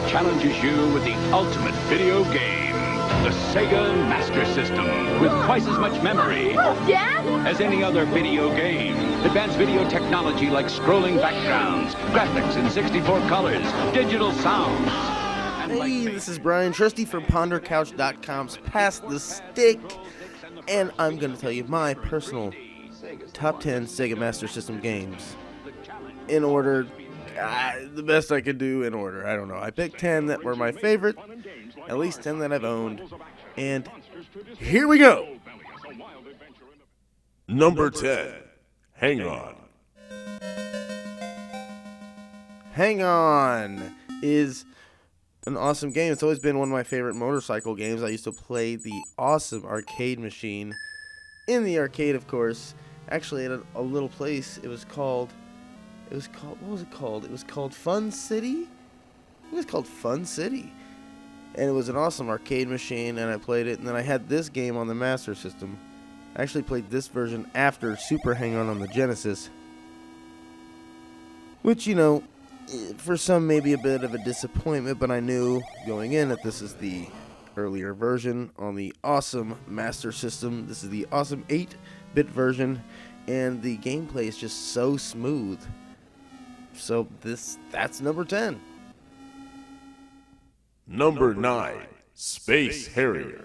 challenges you with the ultimate video game, the Sega Master System, with twice as much memory Dad? as any other video game. Advanced video technology like scrolling backgrounds, graphics in 64 colors, digital sounds. Hey, this is Bryan, trusty from PonderCouch.com's Pass the Stick, and I'm going to tell you my personal top 10 Sega Master System games in order. The best I could do in order. I don't know. I picked 10 that were my favorite, at least 10 that I've owned, and here we go. Number 10, Hangon. Hangon is an awesome game. It's always been one of my favorite motorcycle games. I used to play the awesome arcade machine in the arcade, of course. Actually, at a little place. What was it called? It was called Fun City? It was called Fun City. And it was an awesome arcade machine, and I played it. And then I had this game on the Master System. I actually played this version after Super Hang-On on the Genesis. Which, you know, for some may be a bit of a disappointment, but I knew going in that this is the earlier version on the awesome Master System. This is the awesome 8-bit version, and the gameplay is just so smooth. So that's number 10. Number 9, Space Harrier.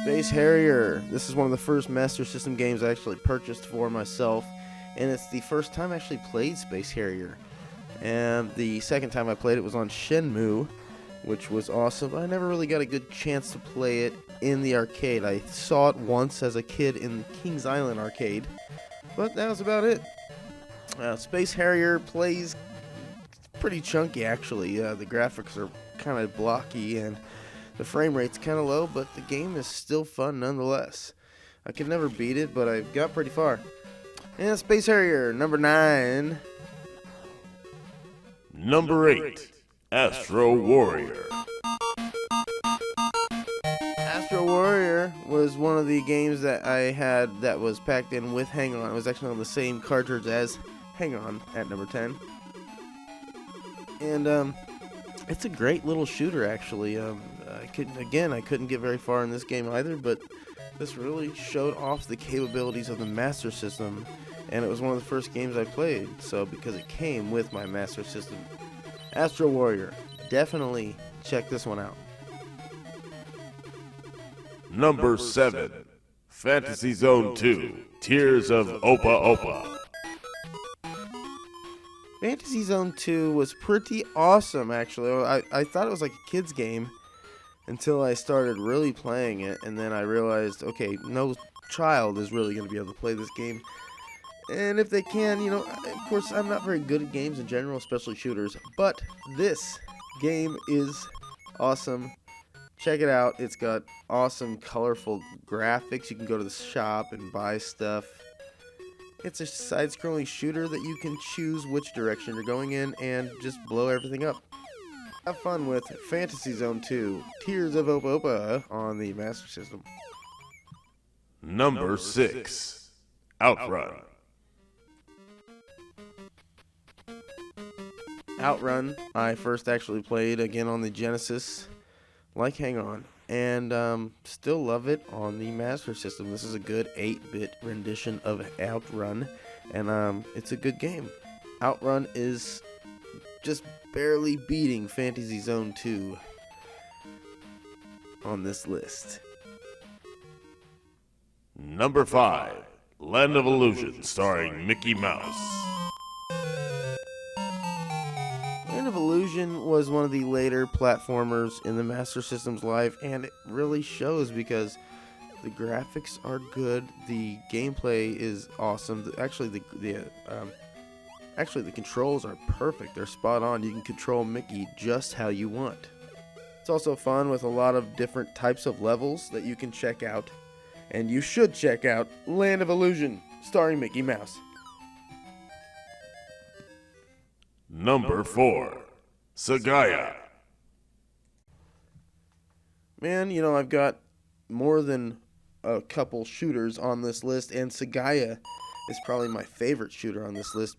Space Harrier. This is one of the first Master System games I actually purchased for myself, and it's the first time I actually played Space Harrier. And the second time I played it was on Shenmue, which was awesome. I never really got a good chance to play it in the arcade. I saw it once as a kid in Kings Island arcade, but that was about it. Space Harrier plays pretty chunky, actually. The graphics are kind of blocky, and the frame rate's kind of low, but the game is still fun nonetheless. I could never beat it, but I got pretty far. And Space Harrier, number 9. Number 8, Astro Warrior. Astro Warrior was one of the games that I had that was packed in with Hangon. It was actually on the same cartridge as Hangon at number 10. And it's a great little shooter, actually. I couldn't get very far in this game either, but this really showed off the capabilities of the Master System, and it was one of the first games I played, so because it came with my Master System. Astro Warrior, definitely check this one out. Number 7, Phantasy Zone 2, Tears of Opa Opa. Phantasy Zone 2 was pretty awesome, actually. I thought it was like a kid's game until I started really playing it, and then I realized, okay, no child is really going to be able to play this game. And if they can, you know, of course, I'm not very good at games in general, especially shooters, but this game is awesome. Check it out. It's got awesome, colorful graphics. You can go to the shop and buy stuff. It's a side-scrolling shooter that you can choose which direction you're going in and just blow everything up. Have fun with Phantasy Zone 2, Tears of Opa Opa on the Master System. Number 6, Outrun. Outrun, I first actually played again on the Genesis, like Hangon, and still love it on the Master System. This is a good 8-bit rendition of Outrun, and it's a good game. Outrun is just barely beating Phantasy Zone 2 on this list. Number 5, Land of Illusion, starring Mickey Mouse. Land of Illusion was one of the later platformers in the Master System's life, and it really shows because the graphics are good, the gameplay is awesome. Actually, the controls are perfect. They're spot on. You can control Mickey just how you want. It's also fun with a lot of different types of levels that you can check out, and you should check out Land of Illusion, starring Mickey Mouse. Number 4, Gaia. Man, you know, I've got more than a couple shooters on this list, and Gaia is probably my favorite shooter on this list,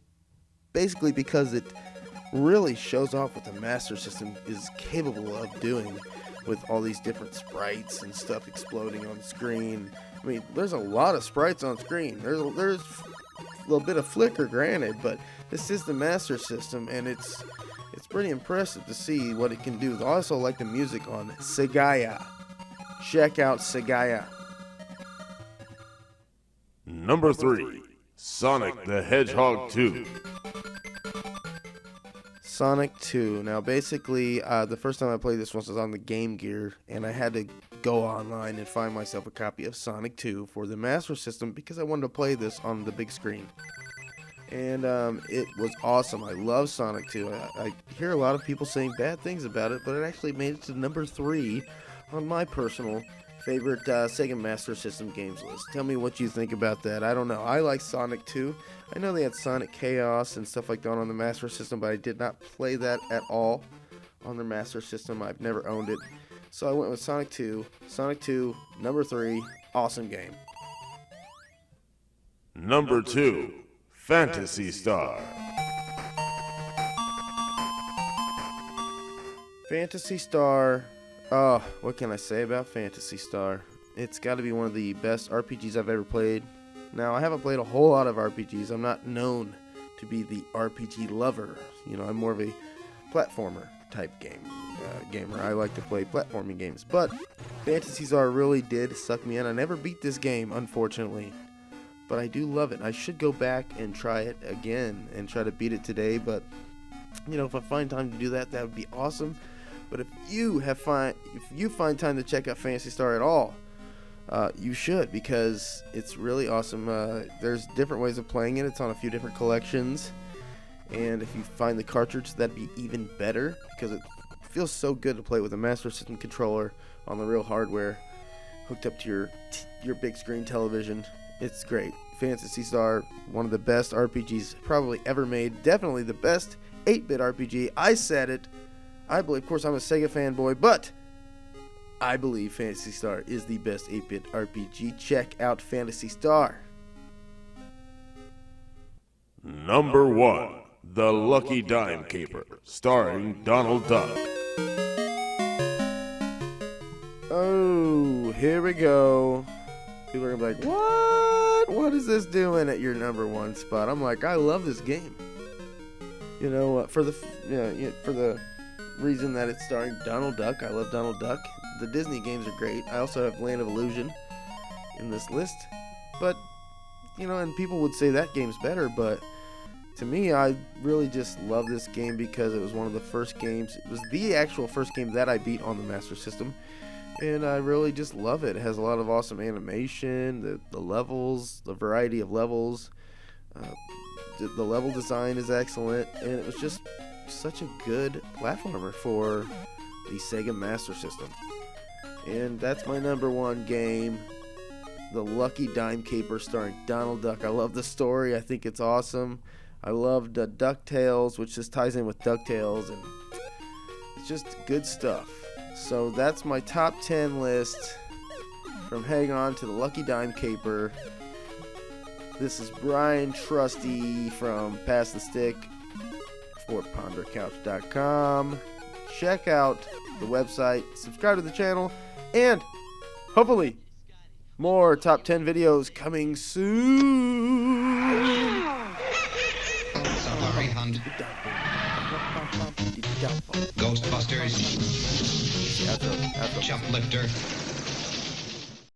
basically because it really shows off what the Master System is capable of doing with all these different sprites and stuff exploding on screen. I mean, there's a lot of sprites on screen. There's a little bit of flicker, granted, but this is the Master System, and it's pretty impressive to see what it can do. I also like the music on Gaia. Check out Gaia. Number 3, Sonic the Hedgehog 2. Sonic 2. Now, basically, the first time I played this was on the Game Gear, and I had to go online and find myself a copy of Sonic 2 for the Master System because I wanted to play this on the big screen. And it was awesome. I love Sonic 2. I hear a lot of people saying bad things about it, but it actually made it to number 3 on my personal favorite Sega Master System games list. Tell me what you think about that. I don't know. I like Sonic 2. I know they had Sonic Chaos and stuff like that on the Master System, but I did not play that at all on the Master System. I've never owned it. So I went with Sonic 2. Sonic 2, number 3. Awesome game. Number 2, Phantasy Star. Phantasy Star. Oh, what can I say about Phantasy Star? It's got to be one of the best RPGs I've ever played. Now, I haven't played a whole lot of RPGs. I'm not known to be the RPG lover. You know, I'm more of a platformer type gamer. I like to play platforming games. But Phantasy Star really did suck me in. I never beat this game, unfortunately. But I do love it. I should go back and try it again and try to beat it today. But, you know, if I find time to do that, that would be awesome. But if you find time to check out Phantasy Star at all, you should, because it's really awesome. There's different ways of playing it. It's on a few different collections. And if you find the cartridge, that'd be even better, because it feels so good to play with a Master System controller on the real hardware hooked up to your big screen television. It's great. Phantasy Star, one of the best RPGs probably ever made. Definitely the best 8-bit RPG. I said it. I believe, of course, I'm a Sega fanboy, but I believe Phantasy Star is the best 8-bit RPG. Check out Phantasy Star. Number 1, The Lucky Dime Caper, starring Donald Duck. Oh, here we go. People are going to be like, what? What is this doing at your number 1 spot? I'm like, I love this game. You know, for the reason that it's starring Donald Duck. I love Donald Duck. The Disney games are great. I also have Land of Illusion in this list. But, you know, and people would say that game's better, but to me, I really just love this game because it was one of the first games. It was the actual first game that I beat on the Master System. And I really just love it. It has a lot of awesome animation, the levels, the variety of levels. The level design is excellent, and it was just such a good platformer for the Sega Master System. And that's my number 1 game, The Lucky Dime Caper, starring Donald Duck. I love the story. I think it's awesome. I loved DuckTales, which just ties in with DuckTales, and it's just good stuff. So that's my top 10 list, from Hangon to The Lucky Dime Caper. This is Bryan Trusty from Pass the Stick for PonderCouch.com. Check out the website, subscribe to the channel, and hopefully more top 10 videos coming soon. Safari Hunt, Ghostbusters, Shoplifter.